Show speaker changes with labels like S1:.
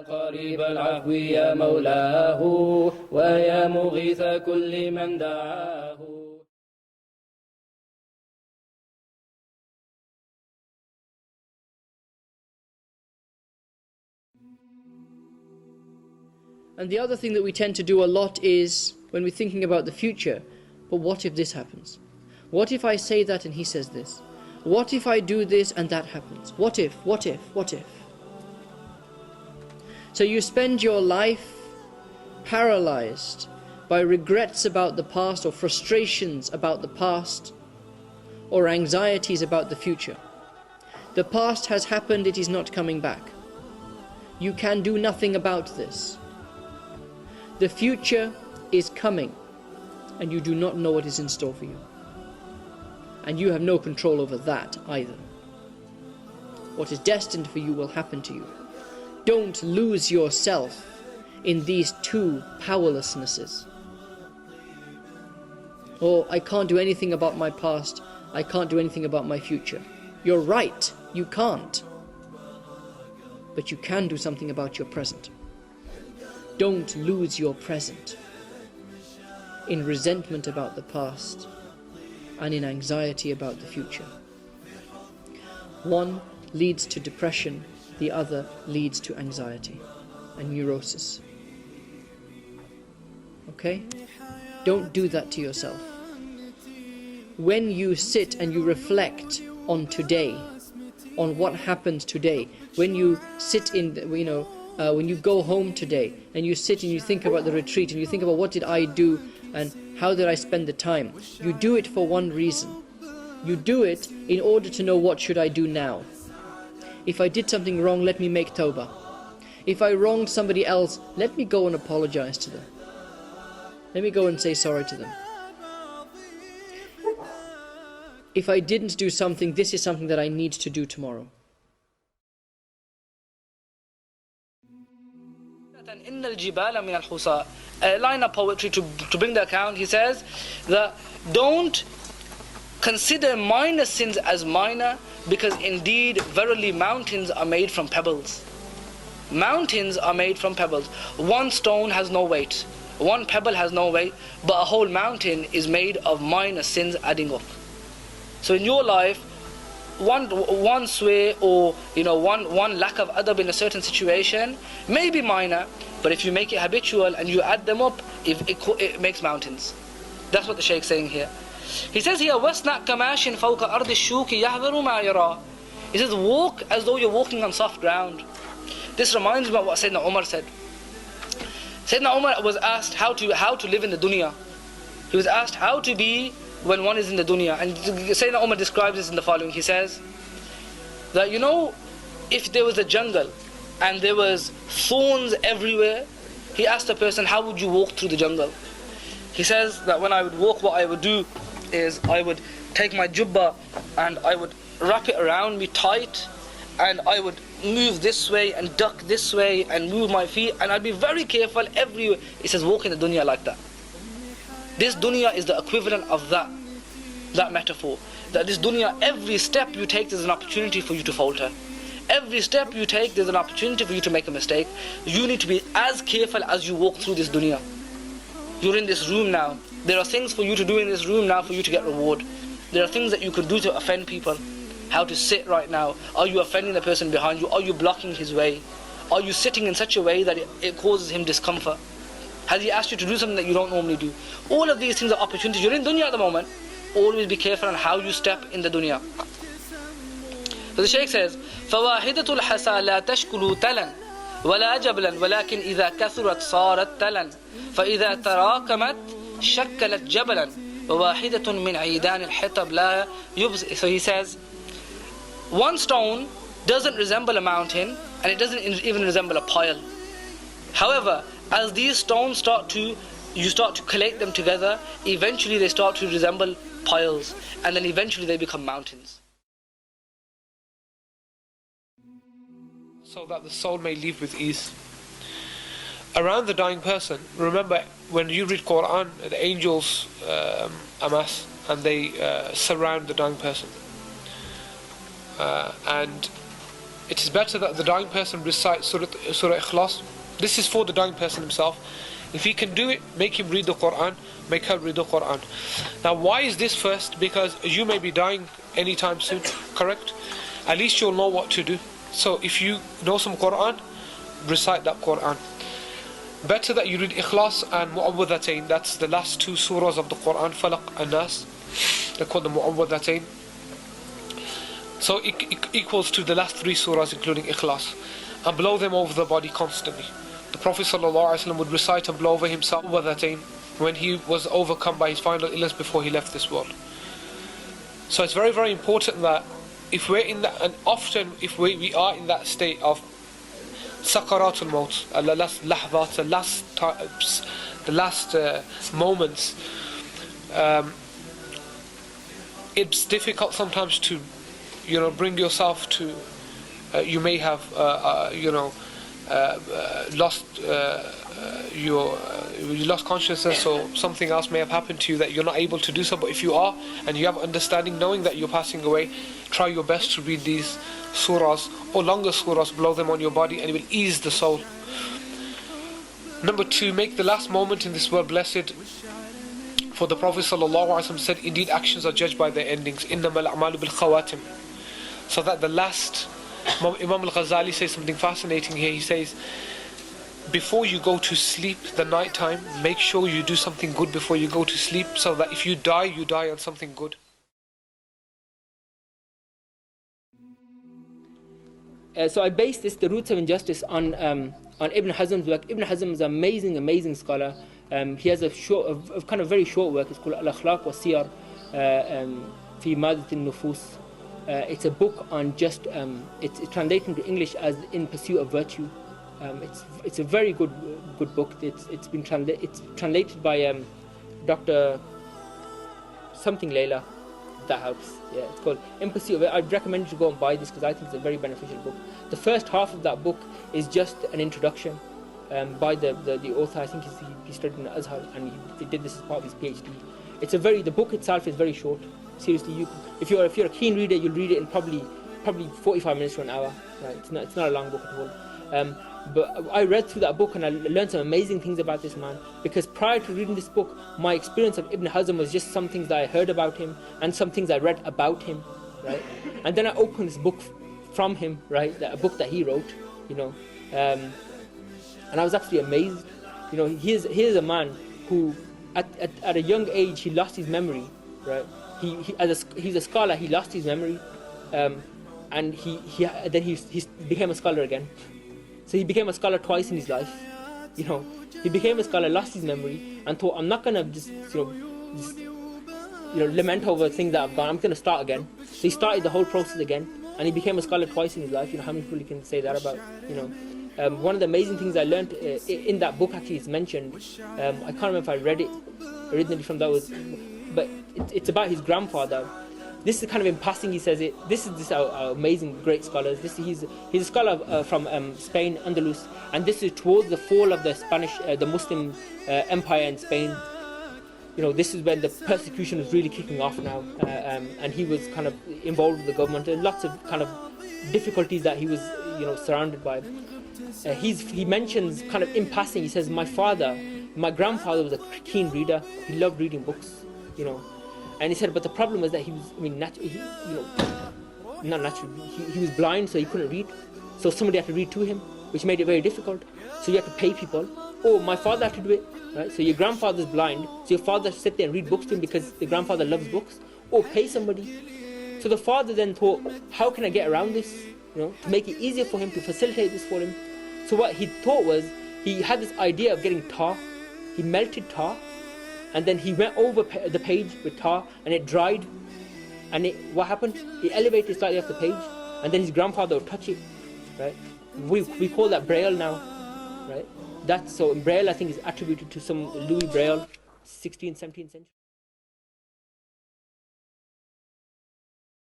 S1: قريب العفو يا مولاه ويا مغيث كل من دعاه.
S2: And the other thing that we tend to do a lot is, when we're thinking about the future, but what if this happens? What if I say that and he says this? What if I do this and that happens? What if, what if, what if? So you spend your life paralyzed by regrets about the past, or frustrations about the past, or anxieties about the future. The past has happened, it is not coming back. You can do nothing about this. The future is coming, and you do not know what is in store for you. And you have no control over that either. What is destined for you will happen to you. Don't lose yourself in these two powerlessnesses. Oh, I can't do anything about my past, I can't do anything about my future. You're right, you can't. But you can do something about your present. Don't lose your present in resentment about the past and in anxiety about the future. One leads to depression, the other leads to anxiety and neurosis. Okay? Don't do that to yourself. When you sit and you reflect on today, on what happened today, when you sit in, when you go home today and you sit and you think about the retreat and you think about what did I do and how did I spend the time, you do it for one reason. You do it in order to know what should I do now. If I did something wrong, let me make tawbah. If I wronged somebody else, let me go and apologize to them. Let me go and say sorry to them. If I didn't do something, this is something that I need to do tomorrow.
S3: A line of poetry to bring the account, he says that don't consider minor sins as minor, because indeed verily mountains are made from pebbles. Mountains are made from pebbles. One stone has no weight, one pebble has no weight, but a whole mountain is made of minor sins adding up. So in your life, one sway or one lack of adab in a certain situation may be minor, but if you make it habitual and you add them up, it makes mountains. That's what the Shaykh is saying here. He says here, وَاسْنَعْ كَمَاشٍ فَوْقَ أَرْضِ الشُّوكِ يَحْذَرُ مَا يَرَى. He says, walk as though you're walking on soft ground. This reminds me of what Sayyidina Umar said. Sayyidina Umar was asked how to live in the dunya. He was asked how to be when one is in the dunya. And Sayyidina Umar describes this in the following. He says that, if there was a jungle and there was thorns everywhere, he asked the person, how would you walk through the jungle? He says that when I would walk, what I would do is I would take my jubbah and I would wrap it around me tight, and I would move this way and duck this way and move my feet, and I'd be very careful everywhere. He says, walk in the dunya like that. This dunya is the equivalent of that metaphor. That this dunya, every step you take, there's an opportunity for you to falter. Every step you take, there's an opportunity for you to make a mistake. You need to be as careful as you walk through this dunya. You're in this room now. There are things for you to do in this room now for you to get reward. There are things that you could do to offend people. How to sit right now. Are you offending the person behind you? Are you blocking his way? Are you sitting in such a way that it causes him discomfort? Has he asked you to do something that you don't normally do? All of these things are opportunities. You're in dunya at the moment. Always be careful on how you step in the dunya. So the Shaykh says, فَوَاحِدَةُ الْحَسَى لَا تَشْكُلُ تَلًا وَلَا جَبْلًا وَلَكِنْ إِذَا كَثُرَتْ صَارَتْ تَلًا فَإِذَا تَرَاكَمَتْ شَكَّلَتْ جَبَلًا وَوَاحِدَةٌ مِنْ عِيدَانِ الْحِطَبْ لَا يُبْزِ. So he says, one stone doesn't resemble a mountain, and it doesn't even resemble a pile. However, as these stones you start to collate them together, eventually they start to resemble piles, and then eventually they become mountains.
S4: So that the soul may live with ease. Around the dying person, remember when you read Quran, the angels amass and they surround the dying person. And it is better that the dying person recite Surah Ikhlas. This is for the dying person himself. If he can do it, make him read the Quran, make her read the Quran. Now why is this first? Because you may be dying anytime soon, correct? At least you'll know what to do. So if you know some Quran, recite that Quran. Better that you read Ikhlas and Mu'awwadhatayn. That's the last two surahs of the Quran, Falaq and Nas. They're called the Mu'awwadhatayn. So it equals to the last three surahs including Ikhlas. And blow them over the body constantly. The Prophet ﷺ would recite and blow over himself Mu'awwadhatayn when he was overcome by his final illness before he left this world. So it's very, very important that if we're in that, and often if we are in that state of Sakaratul Maut, the last lahzat, the last moments, it's difficult sometimes to, bring yourself to, you may have, lost you lost consciousness, or something else may have happened to you that you're not able to do so. But if you are, and you have understanding, knowing that you're passing away, try your best to read these surahs or longer surahs, blow them on your body, and it will ease the soul. Number 2, make the last moment in this world blessed. For the Prophet ﷺ said, indeed actions are judged by their endings. إِنَّمَا الْأَعْمَالُ بِالْخَوَاتِمِ. So that the last, Imam al-Ghazali says something fascinating here. He says, before you go to sleep the night time, make sure you do something good before you go to sleep, so that if you die on something good.
S2: So I based the roots of injustice on Ibn Hazm's work. Ibn Hazm is an amazing scholar. He has a kind of very short work. It's called Al-Akhlaq wa Siyar fi Madat al-Nufus. It's a book on just, it's translated into English as In Pursuit of Virtue. It's a very good book. It's translated by Dr. something Layla. That helps. Yeah, it's called In Pursuit of It. I'd recommend you to go and buy this because I think it's a very beneficial book. The first half of that book is just an introduction by the author. I think he studied in Azhar and he did this as part of his PhD. The book itself is very short. Seriously, if you're a keen reader, you'll read it in probably 45 minutes to an hour. Right? It's not a long book at all. But I read through that book and I learned some amazing things about this man, because prior to reading this book, my experience of Ibn Hazm was just some things that I heard about him and some things I read about him, right? And then I opened this book from him, right? A book that he wrote, and I was actually amazed. Here's a man who, at a young age, he lost his memory, right? He's a scholar. He lost his memory, and then he became a scholar again. So he became a scholar twice in his life. He became a scholar, lost his memory, and thought, I'm not gonna just lament over things that I've gone. I'm gonna start again. So he started the whole process again, and he became a scholar twice in his life. How many people can say that about? One of the amazing things I learned in that book, actually, is mentioned. I can't remember if I read it originally from that, but it's about his grandfather. This is kind of in passing, he says it. This is our amazing, great scholars. He's a scholar from Spain, Andalus, and this is towards the fall of the Muslim empire in Spain. This is when the persecution was really kicking off now, and he was kind of involved with the government and lots of kind of difficulties that he was, surrounded by. He mentions kind of in passing. He says, my grandfather was a keen reader. He loved reading books, And he said, but the problem was that he was, not naturally, he was blind, so he couldn't read. So somebody had to read to him, which made it very difficult. So you had to pay people. Oh, my father had to do it, right? So your grandfather's blind, so your father sit there and read books to him because the grandfather loves books. Or pay somebody. So the father then thought, how can I get around this? To make it easier for him, to facilitate this for him. So what he thought was, he had this idea of getting tar. He melted tar. And then he went over the page with tar, and it dried. And what happened? He elevated slightly off the page, and then his grandfather would touch it, right? We call that Braille now, right? So Braille, I think, is attributed to some Louis Braille, 16th, 17th century.